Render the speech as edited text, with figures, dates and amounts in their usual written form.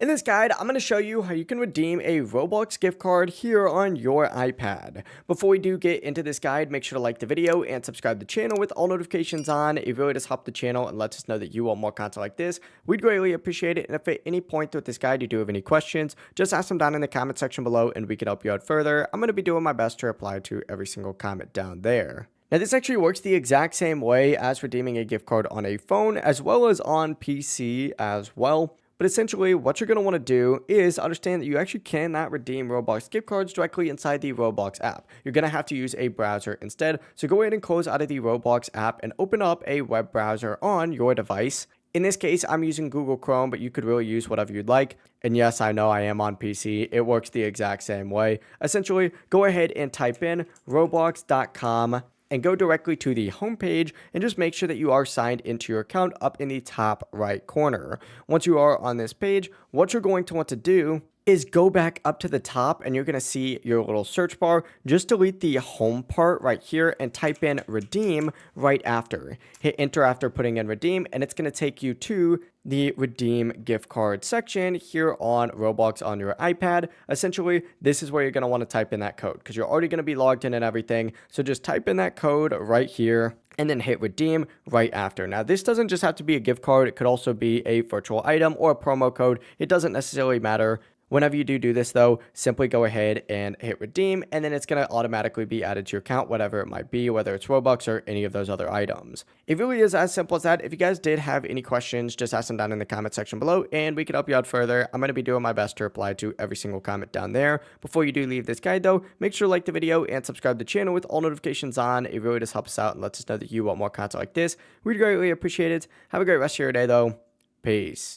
In this guide, I'm going to show you how you can redeem a Roblox gift card here on your iPad. Before we do get into this guide, make sure to like the video and subscribe to the channel with all notifications on. It really does help the channel and lets us know that you want more content like this. We'd greatly appreciate it. And if at any point throughout this guide you do have any questions, just ask them down in the comment section below and we can help you out further. I'm going to be doing my best to reply to every single comment down there. Now, this actually works the exact same way as redeeming a gift card on a phone as well as on PC as well. But essentially, what you're going to want to do is understand that you actually cannot redeem Roblox gift cards directly inside the Roblox app. You're going to have to use a browser instead. So go ahead and close out of the Roblox app and open up a web browser on your device. In this case, I'm using Google Chrome, but you could really use whatever you'd like. And yes, I know I am on PC. It works the exact same way. Essentially, go ahead and type in roblox.com. and go directly to the homepage and just make sure that you are signed into your account up in the top right corner. Once you are on this page, what you're going to want to do is go back up to the top and you're going to see your little search bar. Just delete the home part right here and type in redeem right after. Hit enter after putting in redeem and it's going to take you to the redeem gift card section here on Roblox on your iPad. Essentially, this is where you're going to want to type in that code because you're already going to be logged in and everything. So just type in that code right here and then hit redeem right after. Now, this doesn't just have to be a gift card. It could also be a virtual item or a promo code. It doesn't necessarily matter. Whenever you do this, though, simply go ahead and hit redeem, and then it's going to automatically be added to your account, whatever it might be, whether it's Robux or any of those other items. It really is as simple as that. If you guys did have any questions, just ask them down in the comment section below, and we can help you out further. I'm going to be doing my best to reply to every single comment down there. Before you do leave this guide, though, make sure to like the video and subscribe to the channel with all notifications on. It really does help us out and lets us know that you want more content like this. We'd greatly appreciate it. Have a great rest of your day, though. Peace.